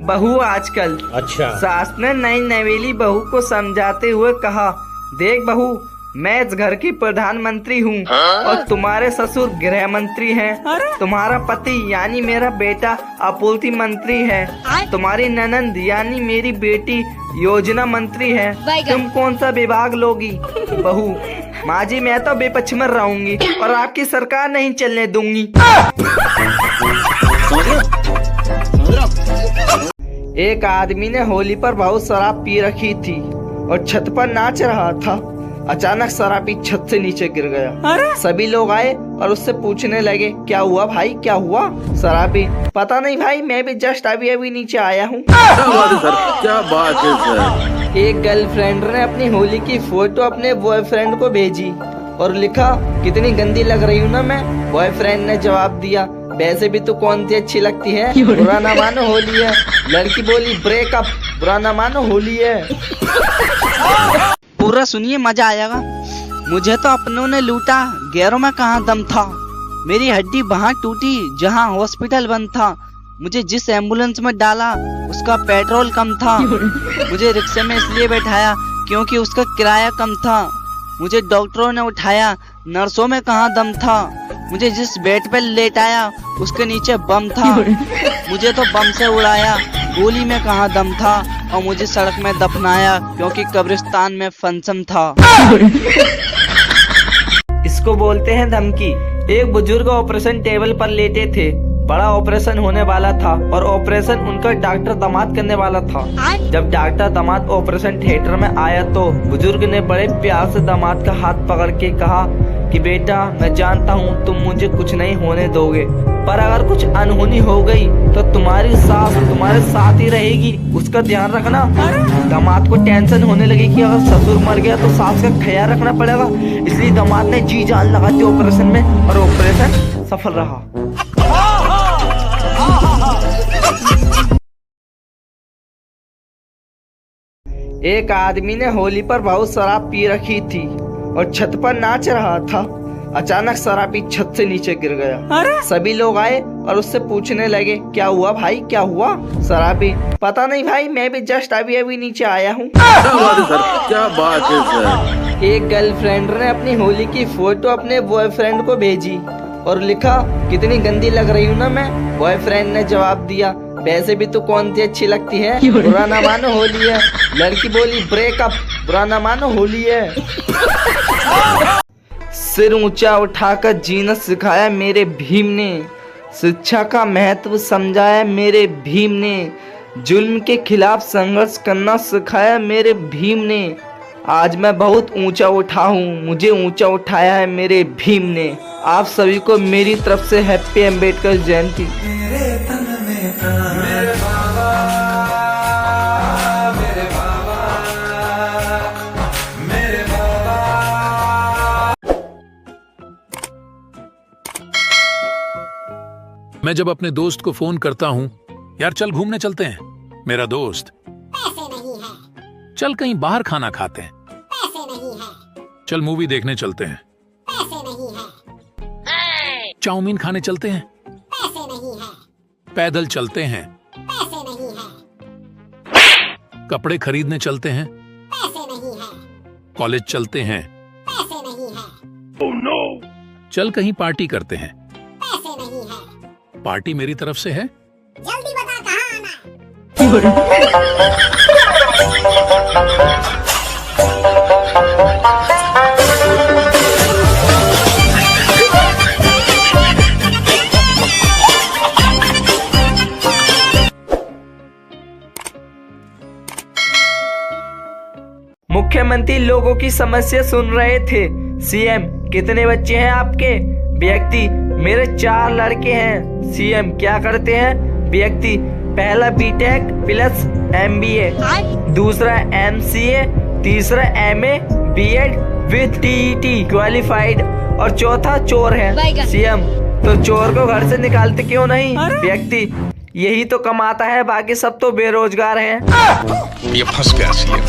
बहू आजकल। अच्छा। सास ने नई नवेली बहू को समझाते हुए कहा, देख बहू, मैं इस घर की प्रधानमंत्री हूँ और तुम्हारे ससुर गृह मंत्री हैं। तुम्हारा पति यानी मेरा बेटा आपूर्ति मंत्री है। तुम्हारी ननंद यानी मेरी बेटी योजना मंत्री है। तुम कौन सा विभाग लोगी? बहू, माँ जी, मैं तो बेपछमर रहूंगी और आपकी सरकार नहीं चलने दूंगी। एक आदमी ने होली पर बहुत शराब पी रखी थी और छत पर नाच रहा था। अचानक शराबी छत से नीचे गिर गया। सभी लोग आए और उससे पूछने लगे, क्या हुआ भाई, क्या हुआ? शराबी, पता नहीं भाई, मैं भी जस्ट अभी नीचे आया हूँ। क्या बात है सर? एक गर्लफ्रेंड ने अपनी होली की फोटो अपने बॉयफ्रेंड को भेजी और लिखा, कितनी गंदी लग रही हूँ ना मैं। बॉयफ्रेंड ने जवाब दिया, वैसे भी तू कौन सी अच्छी लगती है, बुरा ना मानो होली है। लड़की बोली, ब्रेकअप, बुरा ना मानो होली है। पूरा सुनिए, मजा आएगा। मुझे तो अपनों ने लूटा, गैरों में कहाँ दम था। मेरी हड्डी वहाँ टूटी जहाँ हॉस्पिटल बंद था। मुझे जिस एम्बुलेंस में डाला उसका पेट्रोल कम था। मुझे रिक्शे में इसलिए बैठाया क्योंकि उसका किराया कम था। मुझे डॉक्टरों ने उठाया, नर्सों में कहाँ दम था। मुझे जिस बेड पे लेटाया उसके नीचे बम था। मुझे तो बम से उड़ाया, गोली में कहाँ दम था। और मुझे सड़क में दफनाया क्योंकि कब्रिस्तान में फंक्शन था। इसको बोलते हैं धमकी। एक बुजुर्ग ऑपरेशन टेबल पर लेटे थे। बड़ा ऑपरेशन होने वाला था और ऑपरेशन उनका डॉक्टर दामाद करने वाला था। जब डॉक्टर दामाद ऑपरेशन थिएटर में आया तो बुजुर्ग ने बड़े प्यार से दामाद का हाथ पकड़ के कहा कि बेटा, मैं जानता हूँ तुम मुझे कुछ नहीं होने दोगे, पर अगर कुछ अनहोनी हो गई तो तुम्हारी सास तुम्हारे साथ ही रहेगी, उसका ध्यान रखना। दामाद को टेंशन होने लगी कि अगर ससुर मर गया तो सास का ख्याल रखना पड़ेगा। इसलिए दामाद ने जी जान लगाती ऑपरेशन में और ऑपरेशन सफल रहा। एक आदमी ने होली पर बहुत शराब पी रखी थी और छत पर नाच रहा था। अचानक शराबी छत से नीचे गिर गया। सभी लोग आए और उससे पूछने लगे, क्या हुआ भाई, क्या हुआ? शराबी, पता नहीं भाई, मैं भी जस्ट अभी नीचे आया हूँ। क्या बात है सर? एक गर्लफ्रेंड ने अपनी होली की फोटो अपने बॉयफ्रेंड को भेजी और लिखा, कितनी गंदी लग रही हूँ ना मैं। बॉयफ्रेंड ने जवाब दिया, वैसे भी तू कौन सी अच्छी लगती है, बुरा ना मानो होली है। लड़की बोली, ब्रेकअप, बुरा ना मानो होली है। सिर ऊंचा उठाकर जीना सिखाया मेरे भीम ने। शिक्षा का महत्व समझाया मेरे भीम ने। जुल्म के खिलाफ संघर्ष करना सिखाया मेरे भीम ने। आज मैं बहुत ऊंचा उठा हूँ, मुझे ऊंचा उठाया है मेरे भीम ने। आप सभी को मेरी तरफ से हैप्पी अम्बेडकर जयंती। मैं जब अपने दोस्त को फोन करता हूँ, यार चल घूमने चलते हैं, मेरा दोस्त, पैसे नहीं है। चल कहीं बाहर खाना खाते हैं, पैसे नहीं है। चल मूवी देखने चलते हैं, पैसे नहीं है। चाउमीन खाने चलते हैं, पैसे नहीं है। पैदल चलते हैं, पैसे नहीं है। कपड़े खरीदने चलते हैं, पैसे नहीं है। कॉलेज चलते हैं, पैसे नहीं है। oh, no! चल कहीं पार्टी करते हैं, पैसे नहीं है। पार्टी मेरी तरफ से है। जल्दी बता कहाँ आना। मुख्यमंत्री लोगों की समस्या सुन रहे थे। सीएम, कितने बच्चे हैं आपके? व्यक्ति, मेरे 4 लड़के हैं। सीएम, क्या करते हैं? व्यक्ति, पहला बीटेक प्लस एमबीए, दूसरा एमसीए, तीसरा MA BEd with TET qualified और चौथा चोर है। सीएम, तो चोर को घर से निकालते क्यों नहीं? व्यक्ति, यही तो कमाता है, बाकी सब तो बेरोजगार हैं। ये फंस गया सीएम।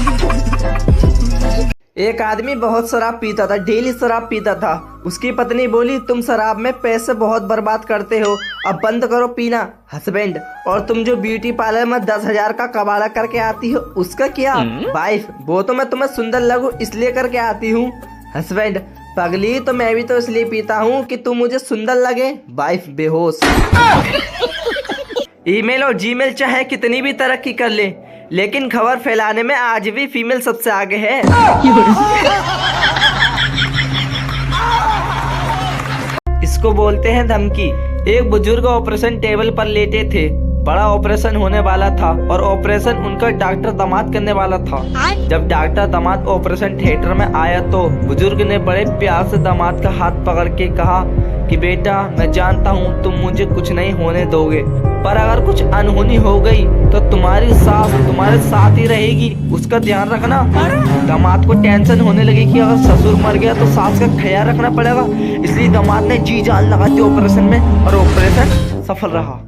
एक आदमी बहुत शराब पीता था, डेली शराब पीता था। उसकी पत्नी बोली, तुम शराब में पैसे बहुत बर्बाद करते हो, अब बंद करो पीना। हस्बैंड, और तुम जो ब्यूटी पार्लर में 10,000 का कबाड़ा करके आती हो उसका क्या? वाइफ, वो तो मैं तुम्हें सुंदर लगूं इसलिए करके आती हूँ। हस्बैंड, पगली, तो मैं भी तो इसलिए पीता हूँ कि तू मुझे सुंदर लगे। वाइफ बेहोश। ईमेल और जीमेल चाहे कितनी भी तरक्की कर ले, लेकिन खबर फैलाने में आज भी फीमेल सबसे आगे है। इसको बोलते हैं धमकी। एक बुजुर्ग ऑपरेशन टेबल पर लेटे थे। बड़ा ऑपरेशन होने वाला था और ऑपरेशन उनका डॉक्टर दामाद करने वाला था। जब डॉक्टर दामाद ऑपरेशन थिएटर में आया तो बुजुर्ग ने बड़े प्यार से दामाद का हाथ पकड़ के कहा कि बेटा, मैं जानता हूँ तुम मुझे कुछ नहीं होने दोगे, पर अगर कुछ अनहोनी हो गई तो तुम्हारी सास तुम्हारे साथ ही रहेगी, उसका ध्यान रखना। दामाद को टेंशन होने लगी कि अगर ससुर मर गया तो सास का ख्याल रखना पड़ेगा, इसलिए दामाद ने जी जान लगा दी ऑपरेशन में और ऑपरेशन सफल रहा।